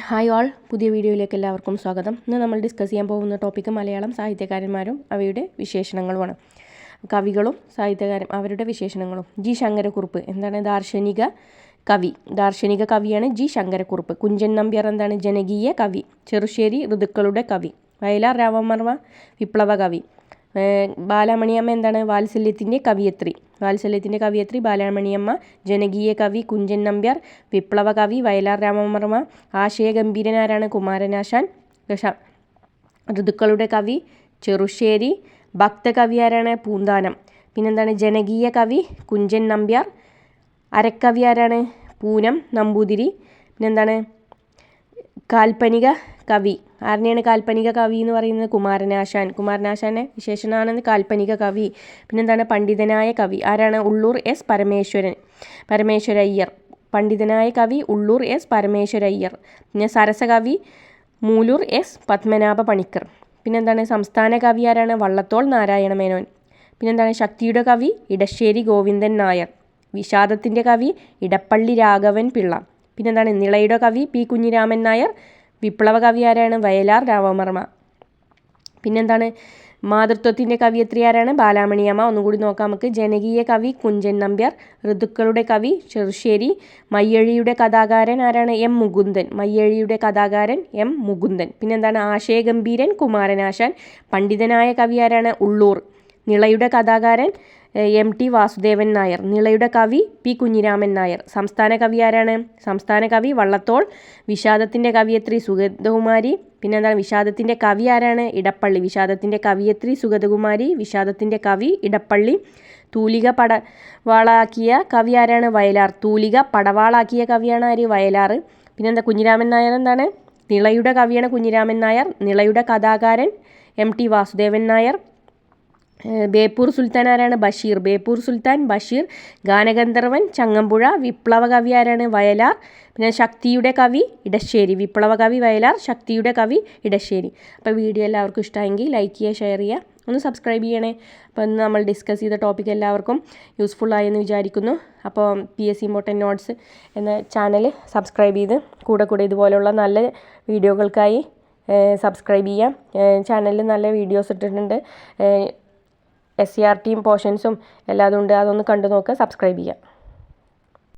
Hi all, പുതിയ വീഡിയോയിലേക്ക് എല്ലാവർക്കും സ്വാഗതം. ഇന്ന് നമ്മൾ ഡിസ്കസ് ചെയ്യാൻ പോകുന്ന ടോപ്പിക്ക് മലയാളം സാഹിത്യകാരന്മാരും അവയുടെ വിശേഷണങ്ങളുമാണ്. കവികളും സാഹിത്യകാരും അവരുടെ വിശേഷണങ്ങളും. ജി ശങ്കരക്കുറുപ്പ് എന്താണ്? ദാർശനിക കവിയാണ് ജി ശങ്കരക്കുറുപ്പ്. കുഞ്ചൻ നമ്പ്യാർ എന്താണ്? ജനകീയ കവി. ചെറുശ്ശേരി ഋതുക്കളുടെ കവി. വയലാർ രാമവർമ്മ വിപ്ലവ കവി. ബാലാമണിയമ്മ എന്താണ്? വാത്സല്യത്തിൻ്റെ കവിയത്രി ബാലാമണിയമ്മ. ജനകീയ കവി കുഞ്ചൻ നമ്പ്യാർ. വിപ്ലവ കവി വയലാർ രാമവർമ്മ. ആശയഗംഭീരനാരാണ്? കുമാരനാശാൻ. ഋതുക്കളുടെ കവി ചെറുശ്ശേരി. ഭക്തകവി ആരാണ്? പൂന്താനം. പിന്നെന്താണ്? ജനകീയ കവി കുഞ്ചൻ നമ്പ്യാർ. അരക്കവി ആരാണ്? പൂനം നമ്പൂതിരി. പിന്നെന്താണ്? കാൽപ്പനിക കവി ആരുടെയാണ് കാൽപ്പനിക കവി എന്ന് പറയുന്നത്? കുമാരനാശാൻ്റെ വിശേഷണമാണ് കാൽപ്പനിക കവി. പിന്നെന്താണ്? പണ്ഡിതനായ കവി ആരാണ്? ഉള്ളൂർ എസ് പരമേശ്വരയ്യർ. പണ്ഡിതനായ കവി ഉള്ളൂർ എസ് പരമേശ്വരയ്യർ. പിന്നെ സരസകവി മൂലൂർ എസ് പത്മനാഭ പണിക്കർ. പിന്നെന്താണ്? സംസ്ഥാന കവി ആരാണ്? വള്ളത്തോൾ നാരായണ മേനോൻ. പിന്നെന്താണ്? ശക്തിയുടെ കവി ഇടശ്ശേരി ഗോവിന്ദൻ നായർ. വിഷാദത്തിൻ്റെ കവി ഇടപ്പള്ളി രാഘവൻ പിള്ള. പിന്നെന്താണ്? നിളയുടെ കവി പി കുഞ്ഞിരാമൻ നായർ. വിപ്ലവ കവി ആരാണ്? വയലാർ രാമവർമ്മ. പിന്നെന്താണ്? മാതൃത്വത്തിൻ്റെ കവിയത്രി ആരാണ്? ബാലാമണിയമ്മ. ഒന്നുകൂടി നോക്കാം നമുക്ക്. ജനകീയ കവി കുഞ്ചൻ നമ്പ്യാർ. ഋതുക്കളുടെ കവി ചെറുശ്ശേരി. മയ്യഴിയുടെ കഥാകാരൻ ആരാണ്? എം മുകുന്ദൻ. പിന്നെന്താണ്? ആശയഗംഭീരൻ കുമാരനാശാൻ. പണ്ഡിതനായ കവി ആരാണ്? ഉള്ളൂർ. നിളയുടെ കഥാകാരൻ എം ടി വാസുദേവൻ നായർ. നിളയുടെ കവി പി കുഞ്ഞിരാമൻ നായർ. സംസ്ഥാന കവി ആരാണ്? സംസ്ഥാന കവി വള്ളത്തോൾ. വിഷാദത്തിൻ്റെ കവിയത്രി സുഗതകുമാരി. പിന്നെന്താണ്? വിഷാദത്തിൻ്റെ കവി ആരാണ്? ഇടപ്പള്ളി. വിഷാദത്തിൻ്റെ കവിയത്രി സുഗതകുമാരി. വിഷാദത്തിൻ്റെ കവി ഇടപ്പള്ളി. തൂലിക പടവാളാക്കിയ കവി ആരാണ്? വയലാർ. തൂലിക പടവാളാക്കിയ കവിയാണ് ആര്? വയലാർ. പിന്നെന്താ? കുഞ്ഞിരാമൻ നായർ എന്താണ്? നിളയുടെ കവിയാണ് കുഞ്ഞിരാമൻ നായർ. നിളയുടെ കഥാകാരൻ എം ടി വാസുദേവൻ നായർ. ബേപ്പൂർ സുൽത്താൻ ആരാണ്? ബഷീർ. ഗാനഗന്ധർവൻ ചങ്ങമ്പുഴ. വിപ്ലവ കവി ആരാണ്? വയലാർ. പിന്നെ ശക്തിയുടെ കവി ഇടശ്ശേരി. വിപ്ലവ കവി വയലാർ. ശക്തിയുടെ കവി ഇടശ്ശേരി. അപ്പോൾ വീഡിയോ എല്ലാവർക്കും ഇഷ്ടമായെങ്കിൽ ലൈക്ക് ചെയ്യുക, ഷെയർ ചെയ്യുക, ഒന്ന് സബ്സ്ക്രൈബ് ചെയ്യണേ. അപ്പോൾ ഇന്ന് നമ്മൾ ഡിസ്കസ് ചെയ്ത ടോപ്പിക് എല്ലാവർക്കും യൂസ്ഫുള്ളായെന്ന് വിചാരിക്കുന്നു. അപ്പോൾ PSC ഇമ്പോർട്ടൻറ്റ് നോട്ട്സ് എന്ന ചാനൽ സബ്സ്ക്രൈബ് ചെയ്ത് കൂടെ ഇതുപോലുള്ള നല്ല വീഡിയോകൾക്കായി സബ്സ്ക്രൈബ് ചെയ്യാം. ചാനലിൽ നല്ല വീഡിയോസ് ഇട്ടിട്ടുണ്ട്. SCRT പോർഷൻസും എല്ലാതും ഉണ്ട്. അതൊന്ന് കണ്ടു നോക്കുക, സബ്സ്ക്രൈബ് ചെയ്യുക.